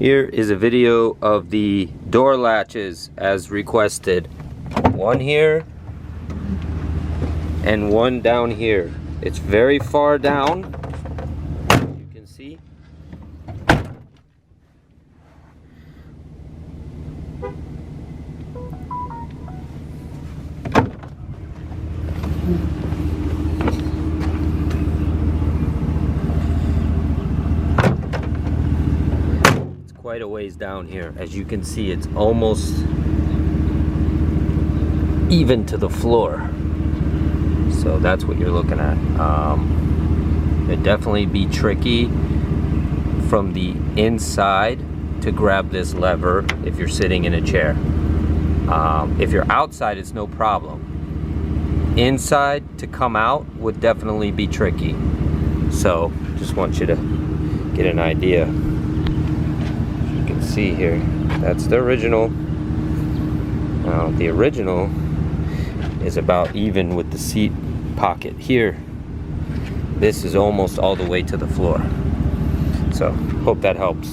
Here is a video of the door latches as requested. One here and one down here. It's very far down, you can see. Quite a ways down here. As you can see, it's almost even to the floor, so that's what you're looking at. It'd definitely be tricky from the inside to grab this lever if you're sitting in a chair. If you're outside, it's no problem. Inside, to come out would definitely be tricky. So just want you to get an idea. See here, that's the original. Now the original is about even with the seat pocket here. This is almost all the way to the floor. So hope that helps.